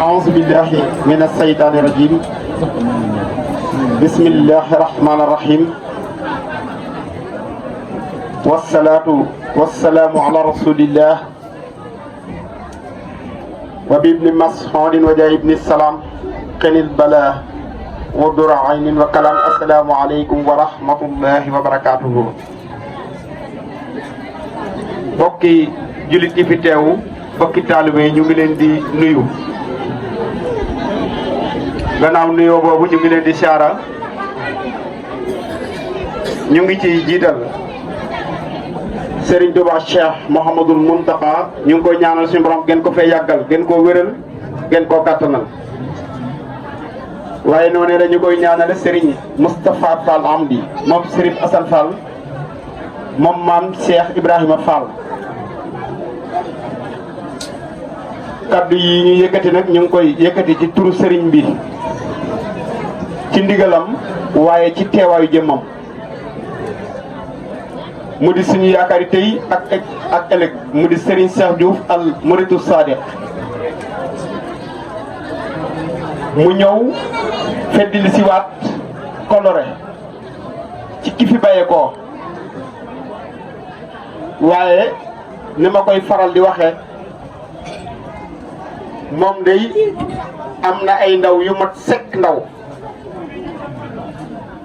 أعوذ بالله من الشيطان الرجيم بسم الله الرحمن الرحيم والصلاة والسلام على رسول الله وبابن مسعود وجاء ابن السلام قن البلاء ودر عين وكلام السلام عليكم ورحمة الله وبركاته bokki jullit yi fi teew bokki taalibe yi ñu ngi leen di nuyu gannaaw nuyoo boobu ñu ngi leen di siyaara ñu ngi ci jiital Serigne Touba Cheikh Mouhamadoul Mountakha ñu ngi koy ñaanal suñu borom gën ko fee yàggal gën koo wéral gën koo kàttanal waaye noonu la ñu koy ñaanale Serigne Moustapha Fall Amdi moom Serigne Assane Fall moom maam Cheikh Ibrahima Fall kaddu yi ñu yëkkati nag ñu ngi koy yëkkati ci turu Serigne bi ci ndigalam waaye ci teewaayu jëmmam mu di suñu yaakaari tey ak ëllëg mu di Serigne Cheikh Diouf al Muritu Sadiq mu ñëw feddili si waat coloré ci ki fi bàyyeekoo waaye ni ma koy faral di waxee moom day am na ay ndaw yu mat sekk ndaw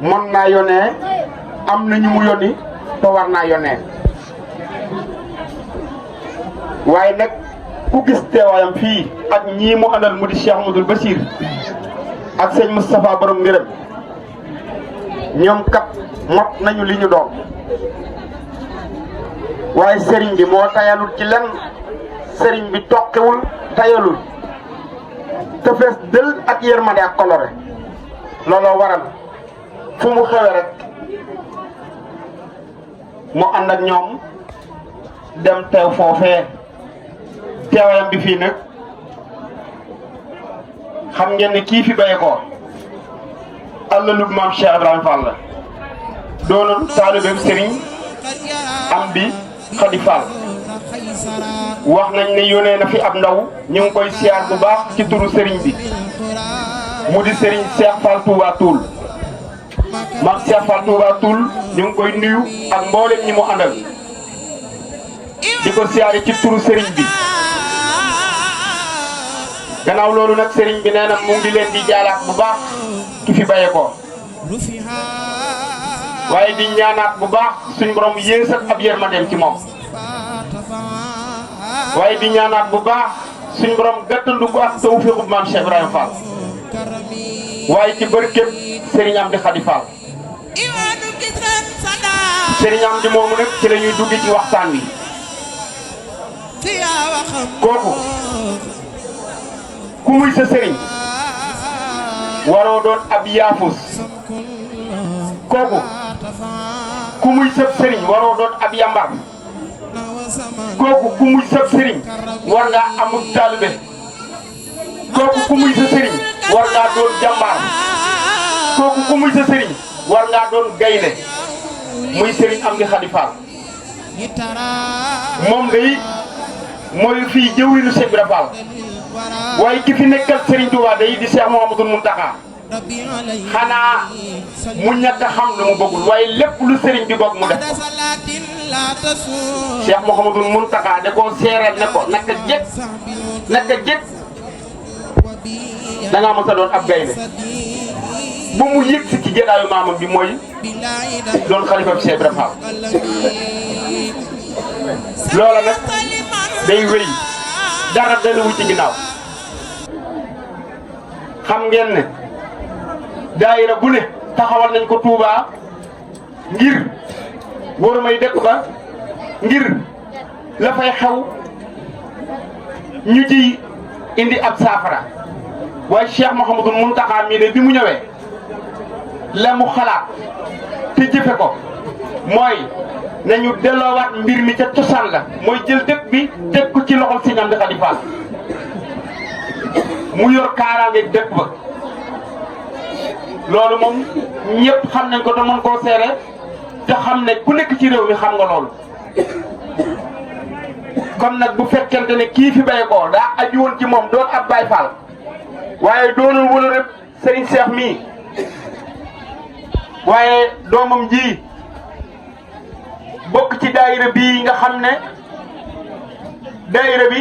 mën naa yónnee am na ñu mu yónni te war naa yónnee waaye nag ku gis teewaayam fii ak ñii mu àndal mu di Cheikh Amadou Bachir ak sëñ Moustapha borom ngërëm ñoom kat mot nañu li ñu doon waaye sëriñ bi moo tayalul ci lenn sëriñ bi toqiwul tayalul te fees dël ak yërmande ak coloré looloo waral fu mu xewe rek mu ànd ak ñoom dem teew foofee teewayam bi fii nag xam ngeen ne kii fi baye ko àllalub maam Cheikh Ibrahima Fall la doonoon taalibeem sëriñ Amdi Khady Fall wax nañ ne yónnee na fi ab ndaw ñu ngi koy siyaar bu baax ci turu sëriñ bi mu di sëriñ Cheikh Fall Touba Toul maam Cheikh Fall Touba Toul ñu ngi koy nuyu ak mboolem ñi mu àndal di ko siyaare ci turu sëriñ bi gannaaw loolu nag sëriñ bi nee na mu ngi leen di jaalaat bu baax ki fi baye ko waaye di ñaanaat bu baax suñ borom yéesal ab yërmandeem ci moom waaye di ñaanaat bu baax suñ borom gàttandu ko ak tawfiixu maam Cheikh Ibrahima Fall waaye ci barkeb Serigne Amdi Khady Fall Serigne Amdi moomu nag ci la ñuy dugg ci waxtaan wi kooku ku muy sa sëriñ waroo doon ab yaafus kooku ku muy sëb sëriñ waroo doon ab yambar kooku ku muy sëb sëriñ war ngaa amul taalibe kooku ku muy sa sëriñ war ngaa doon jàmbaar kooku ku muy sa sëriñ war ngaa doon gaynde muy sëriñ Amdi Khady Fall moom day mooy fii jëwriñu Cheikh Ibra Fall waaye ki fi nekkal Serigne Touba day di Cheikh Mouhamadoul Mountakha xanaa mu ñàkk a xam lu mu bëggul waaye lépp lu Serigne bi bëgg mu def ko Cheikh Mouhamadoul Mountakha da koo seereel ne ko naka jëkk da ngaa mos a doon ab gaynde bu mu yëg si ci jëlaayu maamam bi mooy doon xalifa bi Cheikh Ibra Fall loola nag day wéy dara delluwu ci ginnaaw xam ngeen ne daayira bu ne taxawal nañ ko Touba ngir war may dëkk ba ngir la fay xew ñu ci indi ab saafara waaye Cheikh Mouhamadoul Mountakha mii de bi mu ñëwee la mu xalaat te jëfe ko mooy nañu delloowaat mbir mi ca cosaan la mooy jël dëkk bi teg ko ci loxol Serigne Amdi Khady Fall mu yor kaaraange dëkk ba loolu moom ñëpp xam nañ ko te mën koo seere te xam ne ku nekk ci réew mi xam nga loolu kon nag bu fekkente ne kii fi bay ko daa aju woon ci moom doon ab Baay Faal waaye doonul wala rek Serigne Cheikh mii waaye doomam ji bokk ci daayira bii nga xam ne daayira bi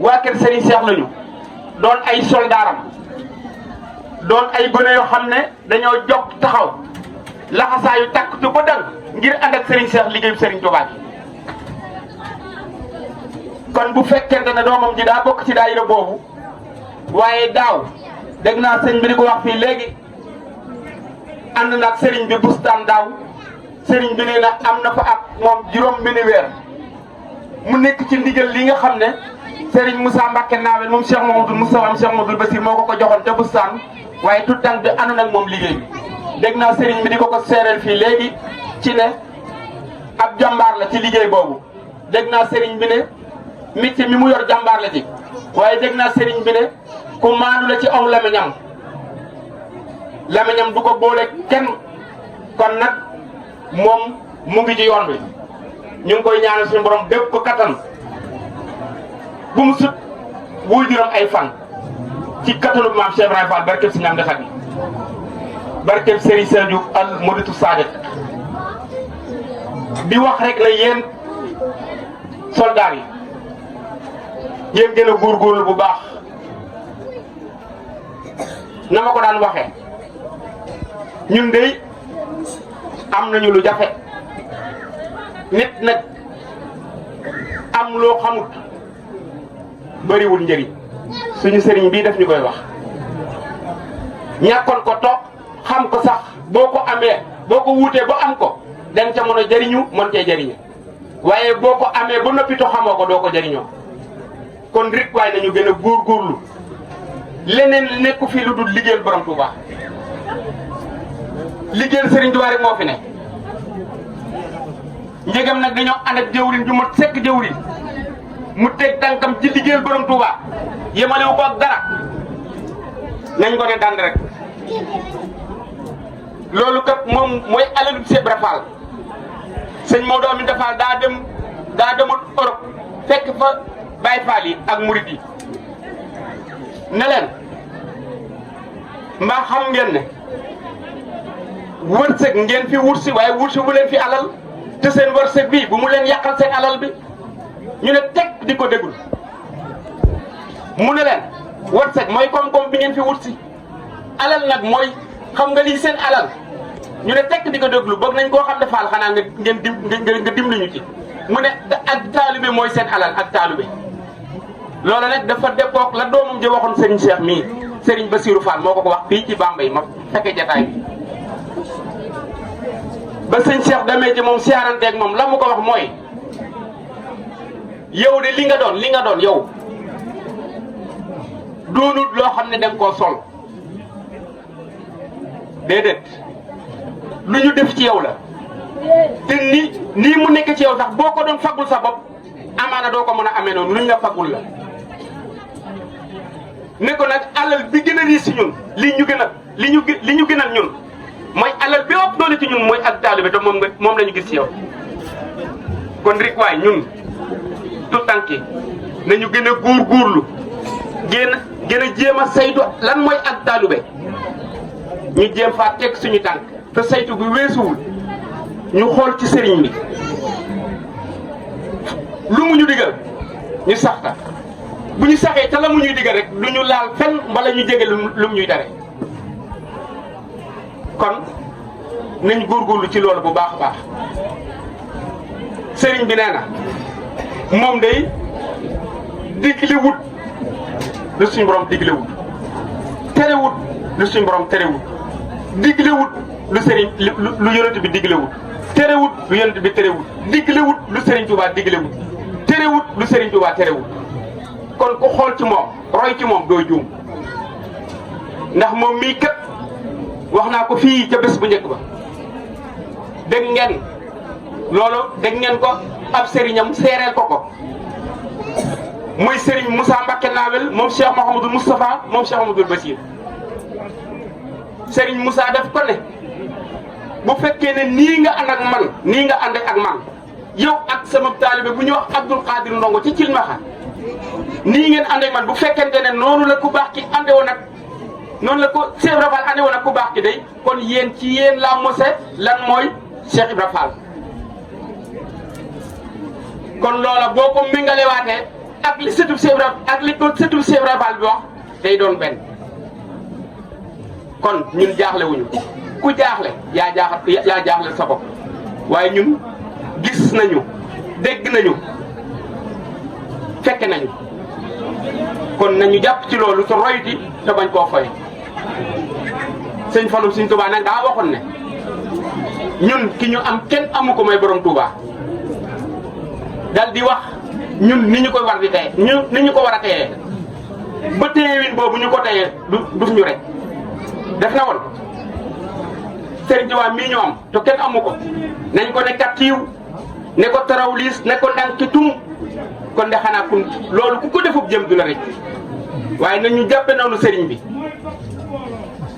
waa kër Serigne Cheikh lañu doon ay soldaaram doon ay gone yoo xam ne dañoo jog taxaw laxasaayu takktu ba dang ngir ànd ak Serigne Cheikh liggéeyu Serigne Touba bi kon bu fekkente ne doomam ji daa bokk ci daayira boobu waaye daaw dégg naa sëñ bi di ko wax fii léegi ànd na ak Serigne bi bustaan daaw Serigne bi nee na am na fa ak moom juróom-benni weer mu nekk ci ndigal li nga xam ne Serigne Moussa Mbacke Nawel moom Cheikh Mamadou Moustapha am Cheikh Mamadou Bassir moo ko joxoon te bustaan waaye tout temps bi ànd nag moom liggéey bi dégg naa Serigne bi di ko seereel fii léegi ci ne ab jàmbaar la ci liggéey boobu dégg naa Serigne bi ne métier mi mu yor jàmbaar la ci waaye dégg naa Serigne bi ne ku maandu la ci aw lamiñam du ko boole kenn kon nag moom mu ngi ci yoon bi ñu ngi koy ñaanal suñu borom dégg ko kattan bu mu sut wuy juróom ay fan ci kattanu maam Cheikh Ibrahima Fall barkeb si ñam defat bi barkeb Serigne Saliou al Muritu Sadiq di wax rek la yéen soldats yi yéen gën a góorgóorlu bu baax na ma ko daan waxee ñun de am nañu lu jafe nit nag am loo xamut bariwul njëriñ suñu sëriñ bii def ñu koy wax ñàkkoon ko toog xam ko sax boo ko amee boo ko wuutee ba am ko danga ca mën a jëriñu mën cee jëriñu waaye boo ko amee ba noppi to xamoo ko doo ko jëriñoo kon rit waay nañu gën a góorgóorlu leneen nekku fii lu dul liggéeyal borom Touba liggéeyal Serigne Touba rek moo fi ne njëgam nag dañoo ànd ak jëwriñ ju mat sekk jëwriñ mu teg tànkam ci liggéeyal borom Touba yemalewu ko ak dara nañ ko ne dand rek loolu kat moom mooy alalu Cheikh Ibra Fall sëñ Maodo Aminta Fall daa demul Europe fekk fa Baye Fall yi ak murid yi ne leen mbaa xam ngeen ne wërsëg ngeen fi wursi waaye wursi bu leen fi alal te seen wërsëg bi bu mu leen yàqal seen alal bi ñu ne teg di ko déglu mu ne leen wërsëg mooy koom-koom bi ngeen fi wursi alal nag mooy xam nga lii seen alal ñu ne teg di ko déglu bëgg nañ koo xam ne Fall xanaa nga dimbali ñu ci mu ne ak taalibe mooy seen alal ak taalibe loolu nag dafa déppook la doomam ji waxoon Serigne Cheikh mii Serigne Bassirou Fall moo ko wax fii ci Bambey ma fekkee jataay bi ba sëñ Cheikh demee ci moom siyaaranteeg moom la mu ko wax mooy yow de li nga doon yow doonut loo xam ne danga koo sol déedéet lu ñu def ci yow la te nii mu nekk ci yow sax boo ko doon fagul sa bopp amaana doo ko mën a amee noonu luñ la fagul la ne ko nag alal bi gën a riis si ñun li ñu gënal ñun mooy alal bi ëpp doole ci ñun mooy ak taalibe te moom la ñu gis ci yow kon rek waay ñun tout tànki nañu gën a góorgóorlu gën a jéem a saytu lan mooy ak taalibe ñu jéem faa teg suñu tànk te saytu bi weesuwul ñu xool ci sëriñ bi lu mu ñu digal ñu saxta bu ñu saxee te la mu ñuy digal rek du ñu laal fenn mbala ñu jege lu mu ñuy dare kon nañ góorgóorlu ci loolu bu baax a baax sëriñ bi nee na moom day digle wut lu suñu borom digle wut tere wut lu suñu borom tere wut digle wut lu sëriñ lu yonent bi digle wut tere wut lu yonent bi tere wut digle wut lu sëriñ Touba digle wut tere wut lu sëriñ Touba tere wut kon ku xool ci moom roy ci moom doo juum ndax moom mii kat wax naa ko fii ca bés bu njëkk ba dégg ngeen loolu dégg ngeen ko ab sëriñam seereel ko muy sëriñ Moussa Mbacke Nawel moom Cheikh Mouhamadou Moustapha moom Cheikh Mouhamadou Bassir sëriñ Moussa def ko ne bu fekkee ne nii nga ànd ak man nii nga ànd ak man yow ak sama taalibe bu ñuy wax Abdoul Khadir Ndongo ci Cilmaxa nii ngeen ànd ak man bu fekkente ne noonu la ku baax ki ànde woon ak noonu la ko Cheikh Ibra Fall andi woon ak ku baax ki day kon yéen ci yéen la mose lan mooy Cheikh Ibra Fall kon loola boo ko méngalewaatee ak li sëtub Cheikh Ibra ak li ko sëtub Cheikh Ibra Fall bi wax day doon benn kon ñun jaaxle wuñu ku jaaxle yaa jaaxle sa bopp waaye ñun gis nañu dégg nañu fekke nañu kon nañu jàpp ci loolu te royti te bañ koo foye sëñ Fallu sëñ Touba nag daa waxoon ne ñun ki ñu am kenn amu ko mooy borom Touba dal di wax ñun ni ñu koy war di teye ni ñu ko war a teyee ba téyewin boobu ñu ko teyee du ñu rek def na woon Sëriñ Touba mii ñu am te kenn amu ko nañ ko ne kattiiw ne ko taraw liis ne ko ndànk tum kon de xanaa kun loolu ku ko defub jëm du la rek waaye nañu jàppe noonu sëriñ bi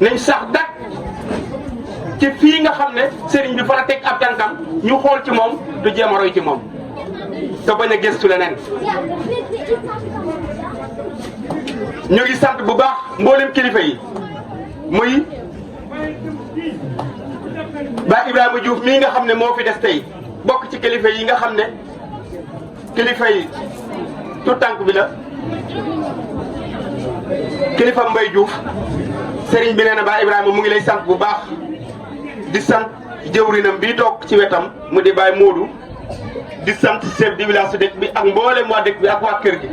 nañ sax dak ci fii nga xam ne sëriñ bi fa la teg ab tànkam ñu xool ci moom du jéem a roy ci moom te bañ a gëstu leneen ñu ngi sant bu baax mboolem kilifa yi muy Ba Ibrahima Diouf mii nga xam ne moo fi des tey bokk ci kilifa yi nga xam ne kilifa yi tout tànk bi la kilifa Mbaye Diouf sëriñ bi nee na Ba Ibrahima mu ngi lay sant bu baax di sant jëwrinam bii toog ci wetam mu di Baye Modou di sant chef de village su dëkk bi ak mboolem waa dëkk bi ak waa kër gi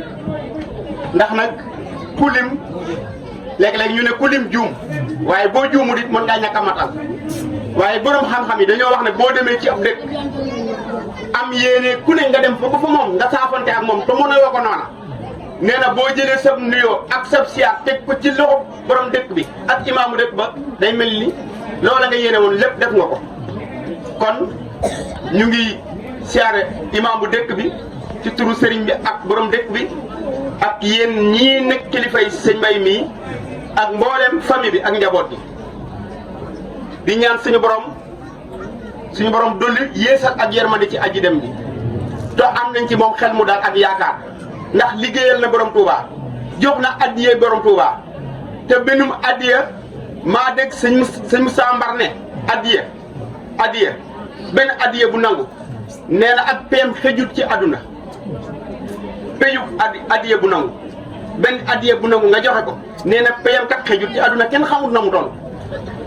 ndax nag ku lim léeg-léeg ñu ne ku lim juum waaye boo juumul it mën ngaa ñàkk a matal waaye borom xam-xam yi dañoo wax ne boo demee ci ab dëkk am yéene ku ne nga dem fa ba fa moom nga saafante ak moom te mën a yoo ko noona nee na boo jëlee sab nuyoo ak sab siyaar teg ko ci loxo borom dëkk bi ak imaamu dëkk ba day mel ni loola nga yéene woon lépp def nga ko kon ñu ngi siyaare imaamu dëkk bi ci turu sëriñ bi ak borom dëkk bi ak yéen ñii nekk kilifa yi sëñ Mbay mii ak mboolem famille bi ak njaboot bi di ñaan suñu borom dolli yeesal ak yërmande ci aji dem ji te am nañ ci moom xel mu daal ak yaakaar ndax liggéeyal na borom Touba jox na addiyee borom Touba te benum addiya maa dégg sëñ Moussa Mbar ne addiya benn addiya bu nangu nee na ak peem xëjut ci àdduna peyug addiya bu nangu benn addiya bu nangu nga joxe ko nee na peyam kat xëjut ci àdduna kenn xamut na mu toll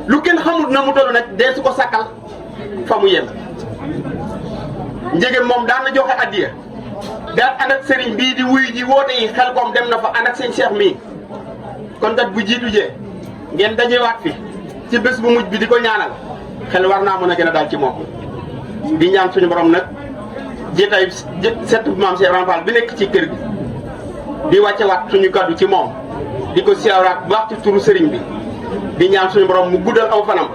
lu kenn xamut na mu toll nag dee su ko sakkal fa mu yem njëgëm moom daan na joxe addiya daan ànd ak sëriñ bii di wuy ji woote yi xel koom dem na fa ànd ak seen Cheikh mii kon kat bu jiitu jee ngeen dajewaat fi ci bés bu mujj bi di ko ñaanal xel war naa mën a gën a daal ci moom di ñaan suñu borom nag jéetay set bu maam Cheikh Ibrahima Fall bi nekk ci kër gi di wàccewaat suñu kaddu ci moom di ko siyaaraat bu baax ci turu sëriñ bi di ñaan suñu borom mu guddal aw fanam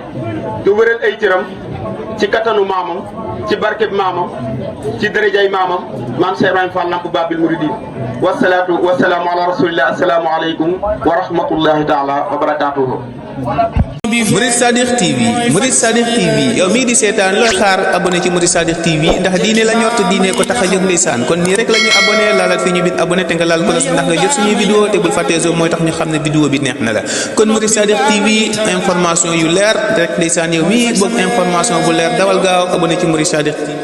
te wëral ay cëram ci kattanu maamam ci barkeb maamam ci dërëjay maamam maam Cheikh Ibrahima Fall Lamp Babil Mouridine wasalaatu wasalaamu ala rasulillah asalaamu aleykum wa rahmatullahi taala wa barakatuhu. Murid Sadiq TV yow mii di seetaan looy xaar abonné ci Murid Sadiq TV ndax diine la ñor te diine ko tax a jóg ndeysaan kon nii rek la ñuy abonné laalal fi ñu bind abonné te nga laal ko ndax nga jot suñuy vidéo te bul fàttee zo mooy tax ñu xam ne vidéo bi neex na la kon Murid Sadiq TV information yu leer rek ndeysaan yow mii bëgg information bu leer dawal gaaw abonné ci Murid Sadiq TV.